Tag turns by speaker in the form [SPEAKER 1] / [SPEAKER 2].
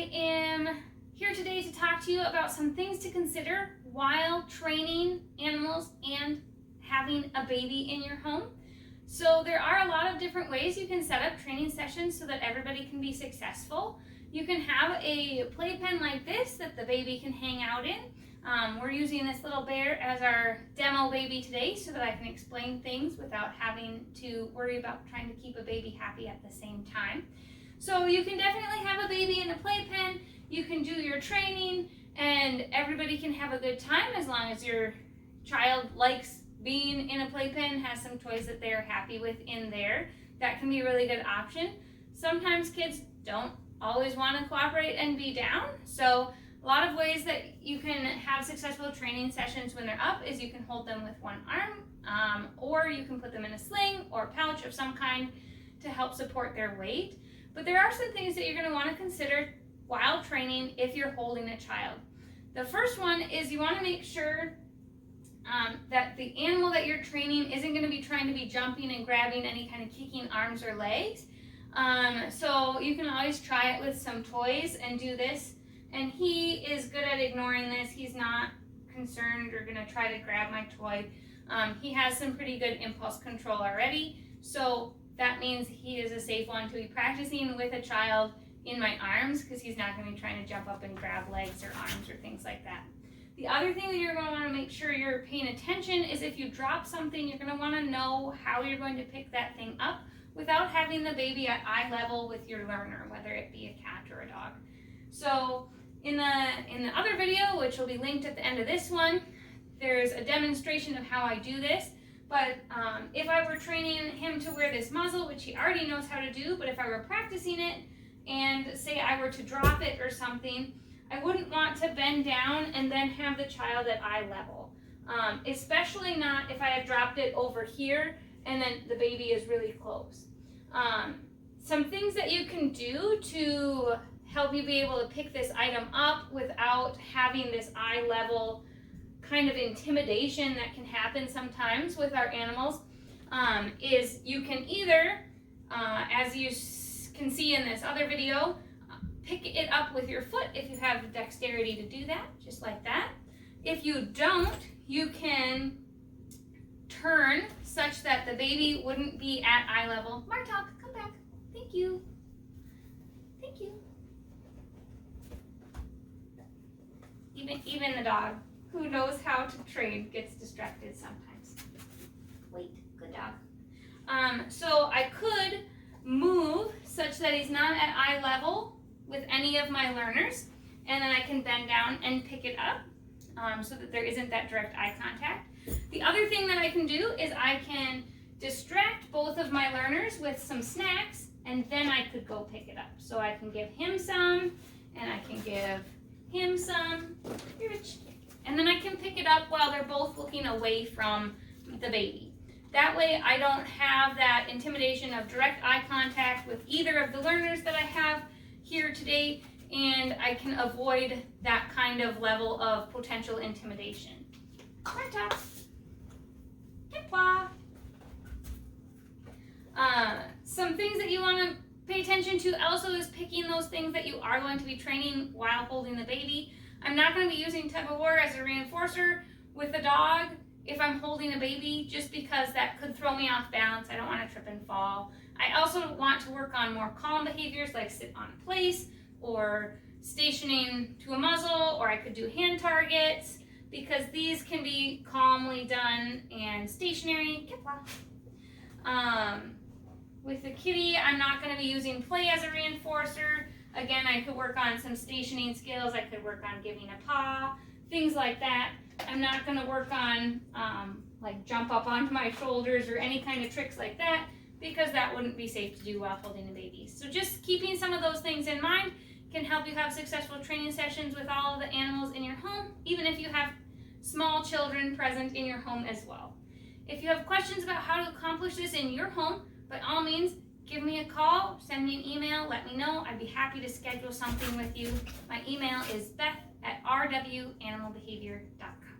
[SPEAKER 1] I am here today to talk to you about some things to consider while training animals and having a baby in your home. So there are a lot of different ways you can set up training sessions so that everybody can be successful. You can have a playpen like this that the baby can hang out in. We're using this little bear as our demo baby today so that I can explain things without having to worry about trying to keep a baby happy at the same time. So you can definitely have a baby in a playpen, you can do your training, and everybody can have a good time as long as your child likes being in a playpen, has some toys that they're happy with in there. That can be a really good option. Sometimes kids don't always want to cooperate and be down, so a lot of ways that you can have successful training sessions when they're up is you can hold them with one arm, or you can put them in a sling or pouch of some kind to help support their weight. But there are some things that you're going to want to consider while training if you're holding a child. The first one is you want to make sure that the animal that you're training isn't going to be trying to be jumping and grabbing any kind of kicking arms or legs. So you can always try it with some toys and do this. And he is good at ignoring this. He's not concerned or going to try to grab my toy. He has some pretty good impulse control already. So that means he is a safe one to be practicing with a child in my arms because he's not going to be trying to jump up and grab legs or arms or things like that. The other thing that you're going to want to make sure you're paying attention is if you drop something, you're going to want to know how you're going to pick that thing up without having the baby at eye level with your learner, whether it be a cat or a dog. So in the other video, which will be linked at the end of this one, there's a demonstration of how I do this. But if I were training him to wear this muzzle, which he already knows how to do, but if I were practicing it and say I were to drop it or something, I wouldn't want to bend down and then have the child at eye level. Especially not if I had dropped it over here and then the baby is really close. Some things that you can do to help you be able to pick this item up without having this eye level kind of intimidation that can happen sometimes with our animals is you can either, as you can see in this other video, pick it up with your foot if you have the dexterity to do that, just like that. If you don't, you can turn such that the baby wouldn't be at eye level. Martok, come back. Thank you. Thank you. Even the dog, who knows how to train, gets distracted sometimes. Wait, good dog. So I could move such that he's not at eye level with any of my learners, and then I can bend down and pick it up so that there isn't that direct eye contact. The other thing that I can do is I can distract both of my learners with some snacks, and then I could go pick it up. So I can give him some, and I can give him some, and then I can pick it up while they're both looking away from the baby. That way I don't have that intimidation of direct eye contact with either of the learners that I have here today, and I can avoid that kind of level of potential intimidation. Some things that you want to pay attention to also is picking those things that you are going to be training while holding the baby. I'm not going to be using tug of war as a reinforcer with the dog if I'm holding a baby, just because that could throw me off balance. I don't want to trip and fall. I also want to work on more calm behaviors like sit on place or stationing to a muzzle, or I could do hand targets because these can be calmly done and stationary. With the kitty, I'm not going to be using play as a reinforcer. Again, I could work on some stationing skills. I could work on giving a paw, things like that. I'm not going to work on like jump up onto my shoulders or any kind of tricks like that, because that wouldn't be safe to do while holding a baby. So just keeping some of those things in mind can help you have successful training sessions with all of the animals in your home, even if you have small children present in your home as well. If you have questions about how to accomplish this in your home, by all means, give me a call, send me an email, let me know. I'd be happy to schedule something with you. My email is beth@rwanimalbehavior.com.